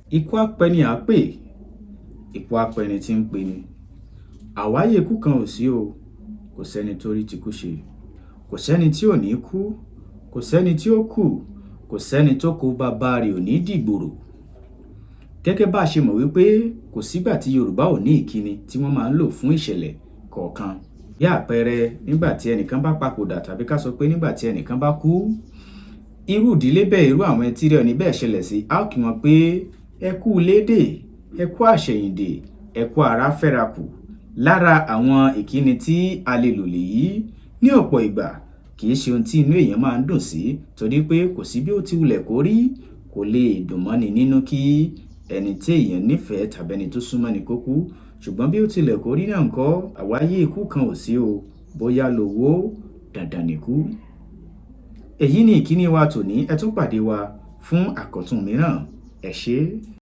Ikú apẹni à pè, ikú apẹni tí ń pe ni. Àwáyé ikú kan ò sí o, kò sẹ́ni tó rí ti kú ṣe. Kò sẹ́ni tí ò ní kú, kò sẹ́ni tí ó kù, kò sẹ́ni tó kó bàbá rẹ̀ ò ní dìgbòrò. Gẹ́gẹ́ bá a ṣe mọ̀ wípé kò sígbà tí Yorùbá ò ní ìkíni tí wọ́n máa ń lò fún ìṣẹ̀lẹ̀ kọ̀ọ̀kan. Bí àpẹẹrẹ nígbà tí ẹnìkan bá papòdà tàbí ká sọ pé nígbà tí ẹnìkan bá kú. Irú ìdílé bẹ́ẹ̀, irú àwọn ẹtí rẹ̀ ní bẹ́ẹ̀ ṣẹlẹ̀ sí, a ó kí wọn pé ẹ kú lédè, ẹ kú àṣẹ̀yìndè, ẹ kú ara fẹ́ra kù. Lára àwọn ìkíni tí a lè lò lèyí ní ọ̀pọ̀ ìgbà kì í ṣe ohun tí inú èèyàn máa ń dùn sí, torí pé kò sí bí ó ti wulẹ̀ kó rí, kò lè dùn mọ́ni nínú kí ẹni tí èèyàn nífẹ̀ẹ́ tàbí ẹni tó súnmọ́ ni kó kú. Ṣùgbọ́n bí ó tilẹ̀ kó rí náà ńkọ́, àwáyé ikú kan ò sí o, bóyá lówó dandan nìkú. Èyí ni ìkíni wa tòní, ẹ tún pàdé wa fún àkọ́tún mìíràn. Ẹ ṣé.